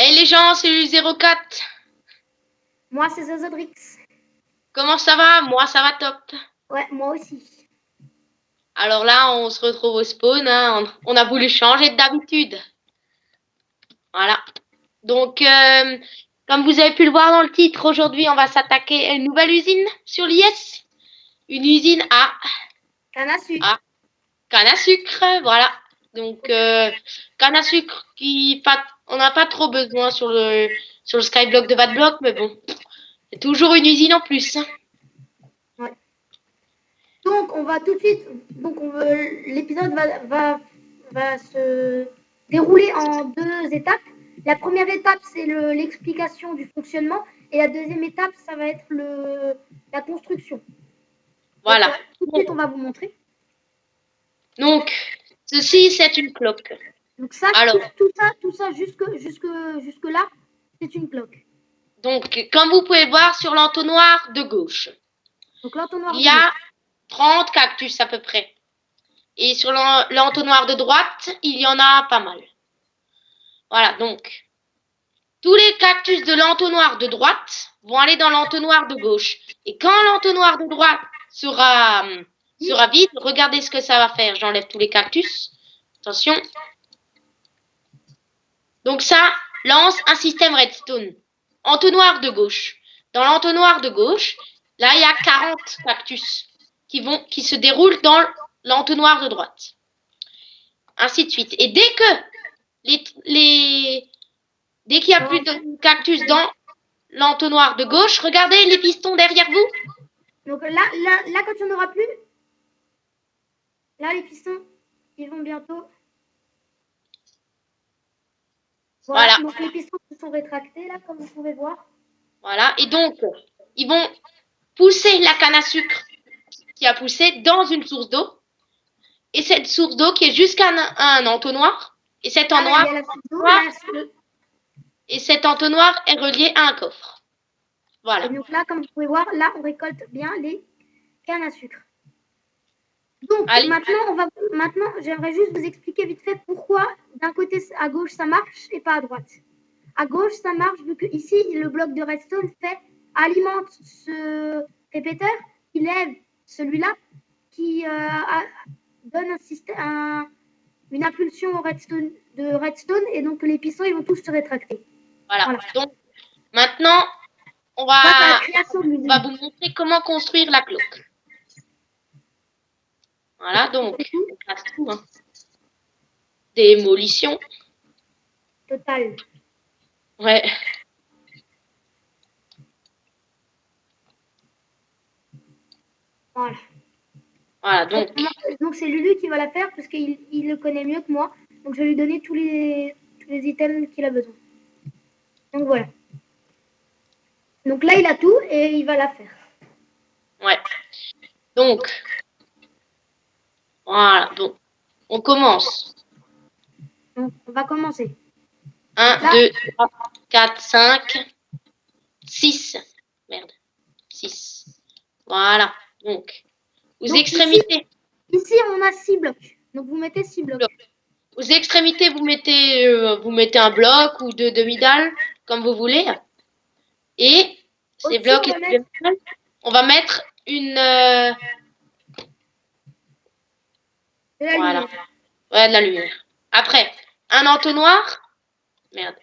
Hey les gens, c'est U04. Moi, c'est Zozodrix. Comment ça va? Moi, ça va top. Ouais, moi aussi. Alors là, on se retrouve au spawn, hein. On a voulu changer d'habitude. Voilà. Donc, comme vous avez pu le voir dans le titre, aujourd'hui, on va s'attaquer à une nouvelle usine sur l'IS. Une usine Canne à sucre. à canne à sucre. Voilà. Donc, canne à sucre on n'a pas trop besoin sur le skyblock de Vadblock, mais bon, c'est toujours une usine en plus. Ouais. Donc, on va tout de suite. Donc, l'épisode va se dérouler en 2 étapes. La première étape, c'est l'explication du fonctionnement. Et la deuxième étape, ça va être la construction. Voilà. Donc, tout de suite, on va vous montrer. Donc, ceci, c'est une cloque. Donc, ça, Alors, tout ça jusque là, c'est une cloque. donc, comme vous pouvez voir sur l'entonnoir de gauche, Donc, l'entonnoir il de y a gauche. 30 cactus à peu près. Et sur l'entonnoir de droite, il y en a pas mal. Voilà, donc, tous les cactus de l'entonnoir de droite vont aller dans l'entonnoir de gauche. Et quand l'entonnoir de droite sera vide, regardez ce que ça va faire. J'enlève tous les cactus. Attention. Donc ça lance un système redstone. Entonnoir de gauche. Dans l'entonnoir de gauche, là, il y a 40 cactus qui se déroulent dans l'entonnoir de droite. Ainsi de suite. Et dès qu'il n'y a plus de cactus dans l'entonnoir de gauche, regardez les pistons derrière vous. Donc là, quand il n'y en aura plus, là, les pistons, ils vont bientôt. Voilà. Donc les pistons se sont rétractés, là, comme vous pouvez voir. Voilà. Et donc, ils vont pousser la canne à sucre qui a poussé dans une source d'eau. Et cette source d'eau qui est jusqu'à un entonnoir. Et cet entonnoir est relié à un coffre. Voilà. Et donc là, comme vous pouvez voir, là, on récolte bien les cannes à sucre. Donc maintenant, j'aimerais juste vous expliquer vite fait pourquoi d'un côté à gauche ça marche et pas à droite. À gauche, ça marche vu que ici, le bloc de redstone alimente ce répéteur qui lève celui-là qui donne une impulsion de redstone et donc les pistons ils vont tous se rétracter. Voilà. Donc maintenant, on va vous montrer comment construire la cloque. Voilà, donc on passe tout. Hein. Démolition. Total. Ouais. Voilà. Voilà, donc c'est Lulu qui va la faire parce qu'il le connaît mieux que moi. Donc je vais lui donner tous les items qu'il a besoin. Donc voilà. Donc là il a tout et il va la faire. Ouais. Donc voilà, donc on commence. Donc on va commencer. 1, 2, 3, 4, 5, 6. Merde. 6. Voilà. Donc aux extrémités. Ici on a 6 blocs. Donc vous mettez 6 blocs. Aux extrémités, vous mettez un bloc ou 2 demi-dalles, comme vous voulez. Et ces blocs, on va mettre une. Voilà. Ouais, de la lumière. Après, un entonnoir. Merde.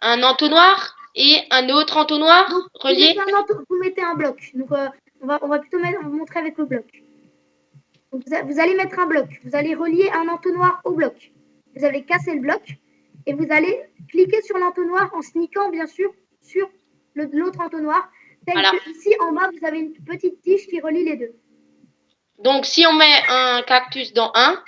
Un entonnoir et un autre entonnoir relié. Vous mettez un bloc. Donc on va plutôt vous montrer avec le bloc. Donc, vous allez mettre un bloc. Vous allez relier un entonnoir au bloc. Vous allez casser le bloc et vous allez cliquer sur l'entonnoir en sneakant bien sûr sur l'autre entonnoir. Voilà. Ici en bas, vous avez une petite tige qui relie les deux. Donc si on met un cactus dans un,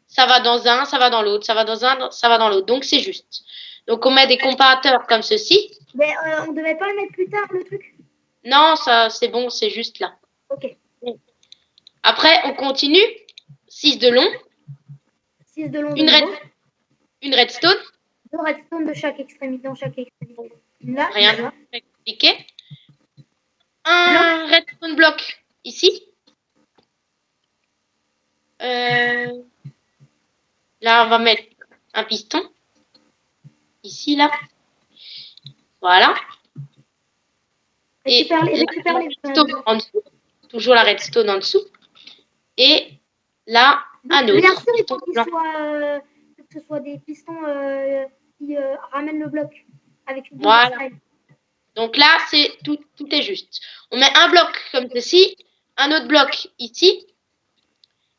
ça va dans un, ça va dans l'autre, ça va dans un, ça va dans l'autre. Donc c'est juste. Donc on met des comparateurs comme ceci. Mais on ne devait pas le mettre plus tard, le truc? Non, ça c'est bon, c'est juste là. Ok. Après, on continue. 6 de long. 6 de long. Une redstone. 2 redstone de chaque extrémité, dans chaque extrémité. Là, rien de compliqué. Un redstone block ici. Là, on va mettre un piston. Ici, là. Voilà. Et récupère la les redstone en dessous. Toujours la redstone en dessous. Et là, un autre. Bien sûr, il faut piston blanc. que ce soit des pistons qui ramènent le bloc avec une Voilà. style. Donc là, tout est juste. On met un bloc comme ceci, un autre bloc ici.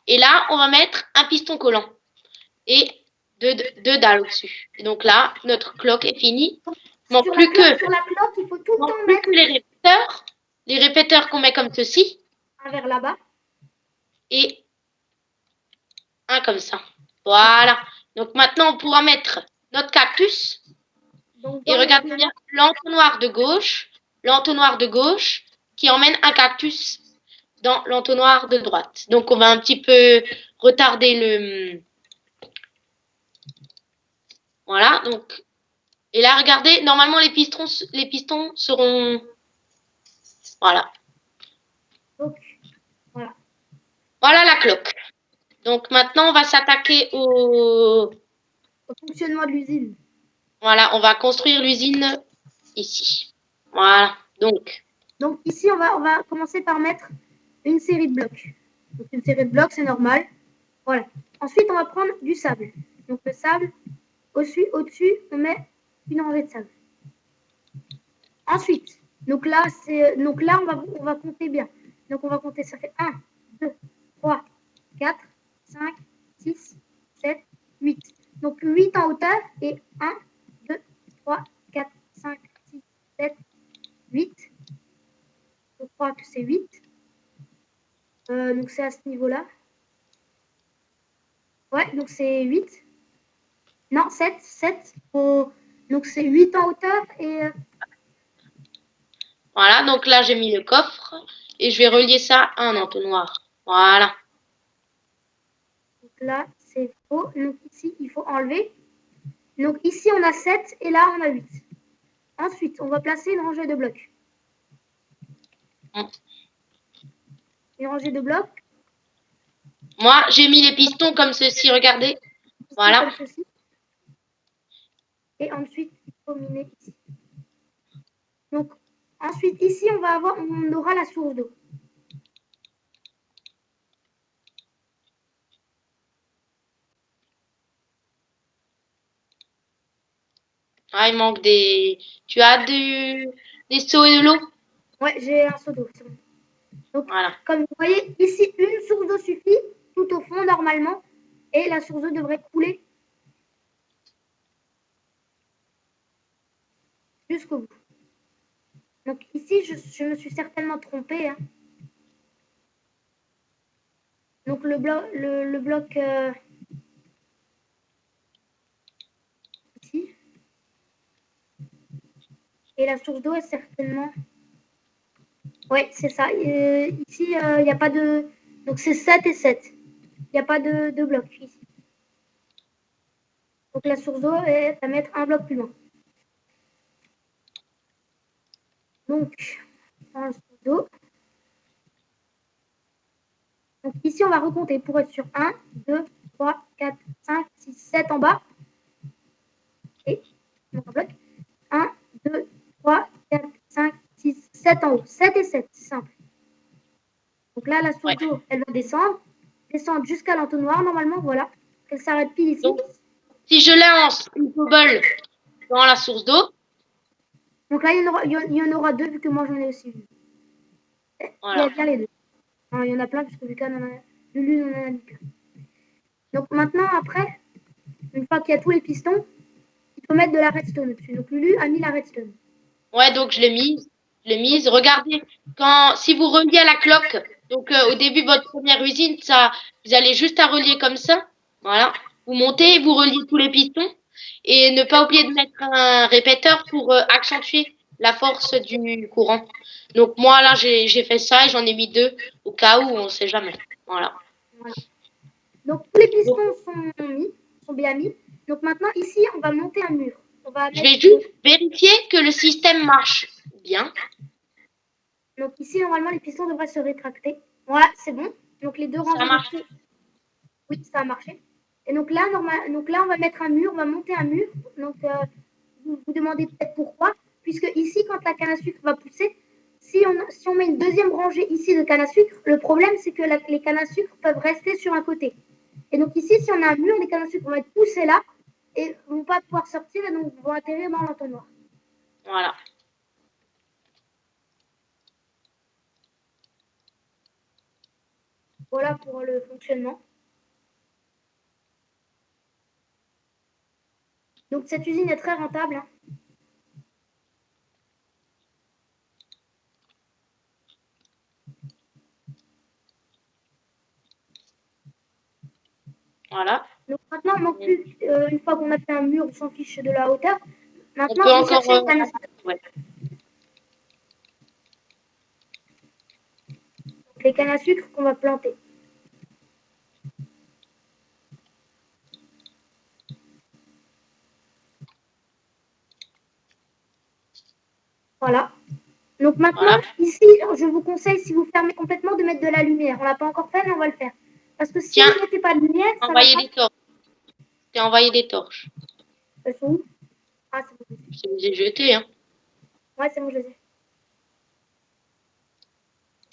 Et là, on va mettre un piston collant. Et deux dalles au-dessus. Et donc là, notre cloque est finie. Il manque plus que, Sur la cloque, il faut tout le temps mettre les répéteurs. Les répéteurs qu'on met comme ceci. un vers là-bas. Et un comme ça. Voilà. Donc maintenant, on pourra mettre notre cactus. Donc, et regardez bien l'entonnoir de gauche qui emmène un cactus dans l'entonnoir de droite. Donc on va un petit peu retarder le... Voilà, donc... Et là, regardez, normalement les pistons seront... Voilà. Donc, voilà. Voilà la cloque. Donc maintenant, on va s'attaquer au fonctionnement de l'usine. Voilà, on va construire l'usine ici. Voilà, donc ici, on va commencer par mettre une série de blocs. Donc une série de blocs, c'est normal. Voilà. Ensuite, on va prendre du sable. Donc le sable, au-dessus, on met une rangée de sable. Ensuite, donc là, on va compter bien. Donc on va compter, ça fait 1, 2, 3, 4, 5, 6, 7, 8. Donc 8 en hauteur et 1, 2, 3, 4, 5, 6, 7, 8. Je crois que c'est 8. Donc c'est à ce niveau-là. Ouais, donc c'est 8. Non, 7. Donc c'est 8 en hauteur et... Voilà, donc là j'ai mis le coffre et je vais relier ça à un entonnoir. Voilà. Donc là, c'est faux. Donc ici, il faut enlever. Donc ici, on a 7 et là, on a 8. Ensuite, on va placer une rangée de blocs. Une rangée de blocs. Moi, j'ai mis les pistons comme ceci, regardez. Voilà. Comme ceci. Et ensuite, il faut miner ici. Donc, ensuite, ici, on aura la source d'eau. Ah, il manque des... Tu as des seaux et de l'eau? Ouais, j'ai un seau d'eau. Donc, voilà. Comme vous voyez, ici, une source d'eau suffit, tout au fond, normalement. Et la source d'eau devrait couler jusqu'au bout. Donc ici, je me suis certainement trompée. Hein. Donc le bloc ici. Et la source d'eau est certainement... Oui, c'est ça. Ici, il n'y a pas de... Donc c'est 7 et 7. Il n'y a pas de bloc ici. Donc la source d'eau est à mettre un bloc plus loin. Donc, dans la source d'eau. Donc ici, on va recompter pour être sur 1, 2, 3, 4, 5, 6, 7 en bas. Et donc un bloc. 1, 2, 3, 4, 5, 6, 7 en haut. 7 et 7, c'est simple. Donc là, la source d'eau, elle va descendre jusqu'à l'entonnoir, normalement, voilà. Elle s'arrête pile ici. Donc, si je lance une bubble dans la source d'eau. Donc là, il y en aura deux, vu que moi, j'en ai aussi vu. Voilà. Il y a bien les deux. Enfin, il y en a plein, puisque Lucas en a dit plein. Donc maintenant, après, une fois qu'il y a tous les pistons, il faut mettre de la redstone dessus. Donc Lulu a mis la redstone. Ouais, donc je l'ai mise. Regardez, si vous reliez à la cloque, donc au début de votre première usine, vous allez juste à relier comme ça. Voilà. Vous montez, vous reliez tous les pistons. Et ne pas oublier de mettre un répéteur pour accentuer la force du courant. Donc moi, là, j'ai fait ça et j'en ai mis 2 au cas où on ne sait jamais. Voilà. Donc tous les pistons sont bien mis. Donc maintenant, ici, on va monter un mur. Je vais juste vérifier que le système marche bien. Donc ici, normalement, les pistons devraient se rétracter. Voilà, c'est bon. Donc les deux rangées de pistons. Oui, ça a marché. Et donc là, on va mettre un mur, on va monter un mur. Donc vous vous demandez peut-être pourquoi. puisque ici, quand la canne à sucre va pousser, si on met une deuxième rangée ici de canne à sucre, le problème, c'est que les cannes à sucre peuvent rester sur un côté. Et donc ici, si on a un mur, les cannes à sucre vont être poussées là et ne vont pas pouvoir sortir et donc vont atterrir dans l'entonnoir. Voilà. Voilà pour le fonctionnement. Donc cette usine est très rentable. Hein. Voilà. Donc maintenant, il manque plus, une fois qu'on a fait un mur, on s'en fiche de la hauteur. Maintenant, on on peut encore. cherche une canne à sucre. Ouais. Les cannes à sucre qu'on va planter. Voilà. Donc maintenant, Voilà. ici, je vous conseille, si vous fermez complètement, de mettre de la lumière. On ne l'a pas encore fait, mais on va le faire. Parce que si Tiens, vous ne mettez pas de lumière, ça va envoyer pas. des torches. J'ai envoyé des torches. Elles sont où? Ah, c'est bon. Je les ai jetées, hein. Ouais, c'est bon, je les ai.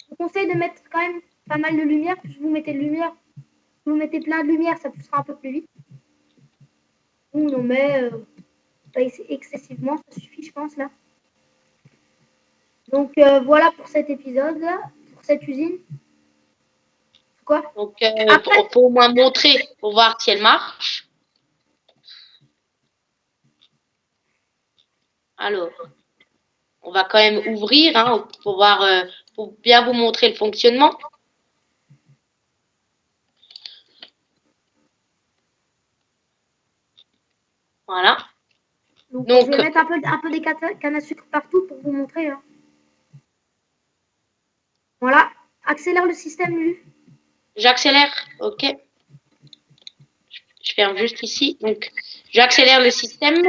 Je vous conseille de mettre quand même pas mal de lumière. Si vous mettez de lumière, si vous mettez plein de lumière, ça poussera un peu plus vite. Nous, on en met pas excessivement, ça suffit, je pense, là. Donc, voilà pour cet épisode-là, pour cette usine. Quoi? Donc, Après, on peut au moins montrer pour voir si elle marche. Alors, on va quand même ouvrir hein, pour voir, pour bien vous montrer le fonctionnement. Voilà. donc, je vais mettre un peu des cannes à sucre partout pour vous montrer. Hein. Voilà. Accélère le système, Lulu. J'accélère, ok. Je ferme juste ici. Donc, j'accélère le système.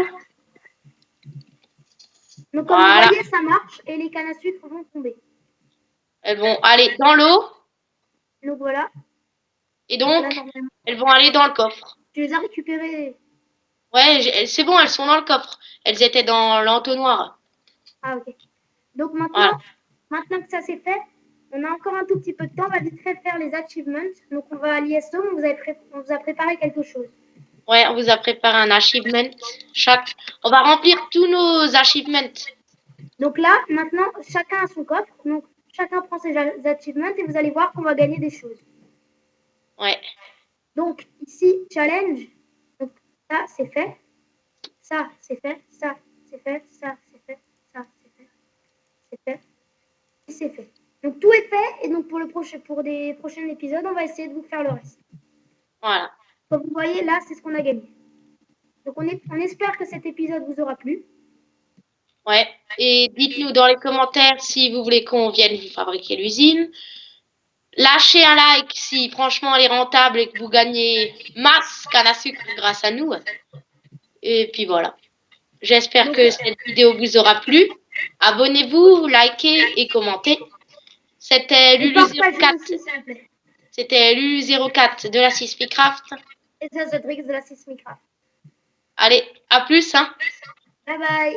Donc, comme vous voyez, ça marche et les cannes à sucre vont tomber. Elles vont aller dans l'eau. Donc, voilà. Et donc, là, elles vont aller dans le coffre. Tu les as récupérées? Ouais, c'est bon, elles sont dans le coffre. Elles étaient dans l'entonnoir. Ah, ok. Donc, maintenant que ça c'est fait, on a encore un tout petit peu de temps. On va vite fait faire les achievements. Donc, on va à l'ISO. On vous a préparé quelque chose. Ouais, on vous a préparé un achievement. On va remplir tous nos achievements. Donc là, maintenant, chacun a son coffre. Donc, chacun prend ses achievements et vous allez voir qu'on va gagner des choses. Ouais. Donc, ici, challenge. Donc, ça, c'est fait. Ça, c'est fait. Ça, c'est fait. Ça, c'est fait. Ça, c'est fait. C'est fait. Et c'est fait. Donc, tout est fait. Et donc, pour des prochains épisodes, on va essayer de vous faire le reste. Voilà. Comme vous voyez, là, c'est ce qu'on a gagné. Donc, on espère que cet épisode vous aura plu. Ouais. Et dites-nous dans les commentaires si vous voulez qu'on vienne vous fabriquer l'usine. Lâchez un like si franchement elle est rentable et que vous gagnez masse canne à sucre grâce à nous. Et puis voilà. J'espère que cette vidéo vous aura plu. Abonnez-vous, likez et commentez. C'était Lulu04. C'était Lulu04 de la Sismicraft. Et ça, c'est Drix de la Sismicraft. Allez, à plus, hein. Bye bye.